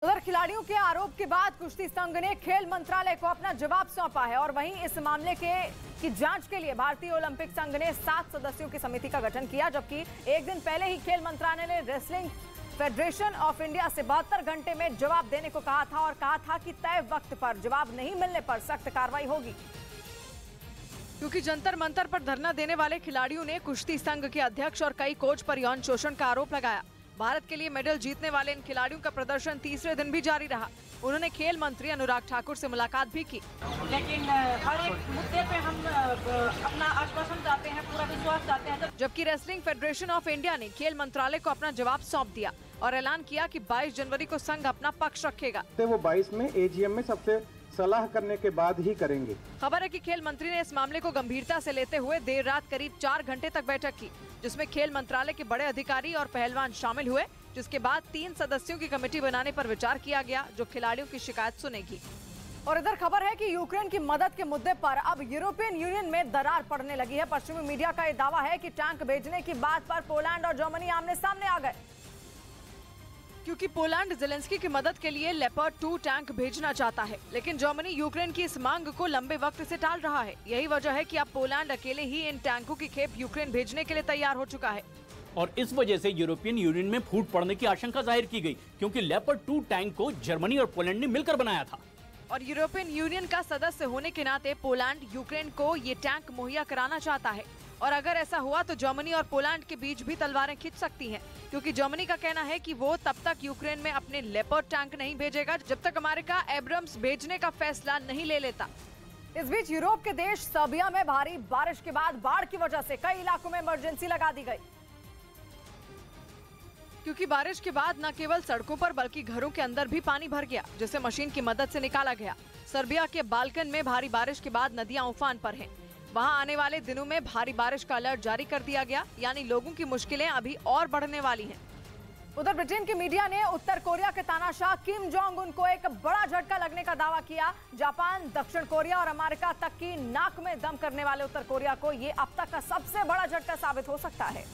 उधर खिलाड़ियों के आरोप के बाद कुश्ती संघ ने खेल मंत्रालय को अपना जवाब सौंपा है और वहीं इस मामले की जांच के लिए भारतीय ओलंपिक संघ ने 7 सदस्यों की समिति का गठन किया, जबकि एक दिन पहले ही खेल मंत्रालय ने रेसलिंग फेडरेशन ऑफ इंडिया से 72 घंटे में जवाब देने को कहा था और कहा था कि तय वक्त पर जवाब नहीं मिलने पर सख्त कार्रवाई होगी। क्योंकि जंतर मंतर पर धरना देने वाले खिलाड़ियों ने कुश्ती संघ के अध्यक्ष और कई कोच पर यौन शोषण का आरोप लगाया। भारत के लिए मेडल जीतने वाले इन खिलाड़ियों का प्रदर्शन तीसरे दिन भी जारी रहा। उन्होंने खेल मंत्री अनुराग ठाकुर से मुलाकात भी की, लेकिन हर एक मुद्दे पे हम अपना आश्वासन चाहते हैं, पूरा विश्वास चाहते हैं। जबकि रेसलिंग फेडरेशन ऑफ इंडिया ने खेल मंत्रालय को अपना जवाब सौंप दिया और ऐलान किया कि 22 जनवरी को संघ अपना पक्ष रखेगा। वो 22 में एजीएम में सबसे सलाह करने के बाद ही करेंगे। खबर है कि खेल मंत्री ने इस मामले को गंभीरता से लेते हुए देर रात करीब 4 घंटे तक बैठक की, जिसमें खेल मंत्रालय के बड़े अधिकारी और पहलवान शामिल हुए, जिसके बाद 3 सदस्यों की कमेटी बनाने पर विचार किया गया, जो खिलाड़ियों की शिकायत सुनेगी। और इधर खबर है कि यूक्रेन की मदद के मुद्दे पर अब यूरोपियन यूनियन में दरार पड़ने लगी है। पश्चिमी मीडिया का ये दावा है कि टैंक भेजने की बात पर पोलैंड और जर्मनी आमने सामने आ गए, क्योंकि पोलैंड जेलेंस्की की मदद के लिए लेपर्ड 2 टैंक भेजना चाहता है, लेकिन जर्मनी यूक्रेन की इस मांग को लंबे वक्त से टाल रहा है। यही वजह है कि अब पोलैंड अकेले ही इन टैंकों की खेप यूक्रेन भेजने के लिए तैयार हो चुका है। और इस वजह से यूरोपियन यूनियन में फूट पड़ने की आशंका जाहिर की गई, क्योंकि लेपर्ड 2 टैंक को जर्मनी और पोलैंड ने मिलकर बनाया था। और यूरोपियन यूनियन का सदस्य होने के नाते पोलैंड यूक्रेन को ये टैंक मुहैया कराना चाहता है। और अगर ऐसा हुआ तो जर्मनी और पोलैंड के बीच भी तलवारें खिंच सकती हैं, क्योंकि जर्मनी का कहना है कि वो तब तक यूक्रेन में अपने लेपर्ड टैंक नहीं भेजेगा जब तक अमेरिका एब्रम्स भेजने का फैसला नहीं ले लेता। इस बीच यूरोप के देश सर्बिया में भारी बारिश के बाद बाढ़ की वजह से कई इलाकों में इमरजेंसी लगा दी गई, क्योंकि बारिश के बाद न केवल सड़कों पर बल्कि घरों के अंदर भी पानी भर गया, जिसे मशीन की मदद से निकाला गया। सर्बिया के बाल्कन में भारी बारिश के बाद नदियां उफान पर हैं। वहां आने वाले दिनों में भारी बारिश का अलर्ट जारी कर दिया गया, यानी लोगों की मुश्किलें अभी और बढ़ने वाली हैं। उधर ब्रिटेन की मीडिया ने उत्तर कोरिया के तानाशाह किम जोंग उन को एक बड़ा झटका लगने का दावा किया। जापान, दक्षिण कोरिया और अमेरिका तक की नाक में दम करने वाले उत्तर कोरिया को ये अब तक का सबसे बड़ा झटका साबित हो सकता है,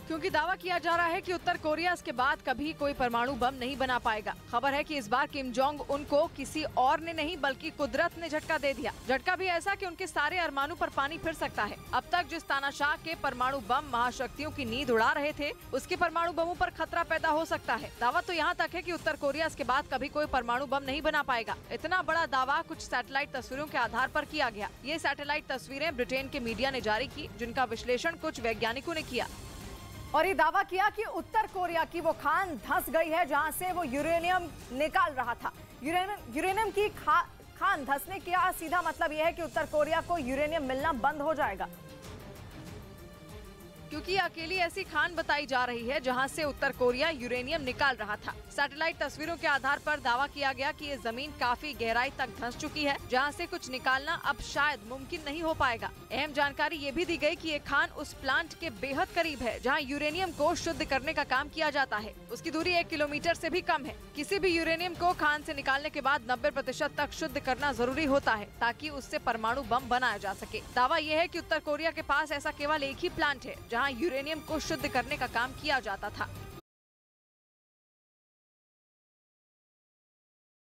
क्योंकि दावा किया जा रहा है कि उत्तर कोरिया इसके बाद कभी कोई परमाणु बम नहीं बना पाएगा। खबर है कि इस बार किम जोंग उनको किसी और ने नहीं बल्कि कुदरत ने झटका दे दिया। झटका भी ऐसा कि उनके सारे अरमानों पर पानी फिर सकता है। अब तक जिस तानाशाह के परमाणु बम महाशक्तियों की नींद उड़ा रहे थे, उसके परमाणु बमों पर खतरा पैदा हो सकता है। दावा तो यहाँ तक है कि उत्तर कोरिया इसके बाद कभी कोई परमाणु बम नहीं बना पाएगा। इतना बड़ा दावा कुछ सैटेलाइट तस्वीरों के आधार पर किया गया। ये सैटेलाइट तस्वीरें ब्रिटेन के मीडिया ने जारी की, जिनका विश्लेषण कुछ वैज्ञानिकों ने किया और ये दावा किया कि उत्तर कोरिया की वो खान धंस गई है जहां से वो यूरेनियम निकाल रहा था। यूरेनियम की खान धंसने का सीधा मतलब यह है कि उत्तर कोरिया को यूरेनियम मिलना बंद हो जाएगा, क्योंकि अकेली ऐसी खान बताई जा रही है जहां से उत्तर कोरिया यूरेनियम निकाल रहा था। सैटेलाइट तस्वीरों के आधार पर दावा किया गया कि ये जमीन काफी गहराई तक धंस चुकी है, जहां से कुछ निकालना अब शायद मुमकिन नहीं हो पाएगा। अहम जानकारी ये भी दी गई कि ये खान उस प्लांट के बेहद करीब है जहां यूरेनियम को शुद्ध करने का काम किया जाता है। उसकी दूरी 1 किलोमीटर से भी कम है। किसी भी यूरेनियम को खान से निकालने के बाद 90% तक शुद्ध करना जरूरी होता है, ताकि उससे परमाणु बम बनाया जा सके। दावा यह है कि उत्तर कोरिया के पास ऐसा केवल एक ही प्लांट है जहां यूरेनियम को शुद्ध करने का काम किया जाता था।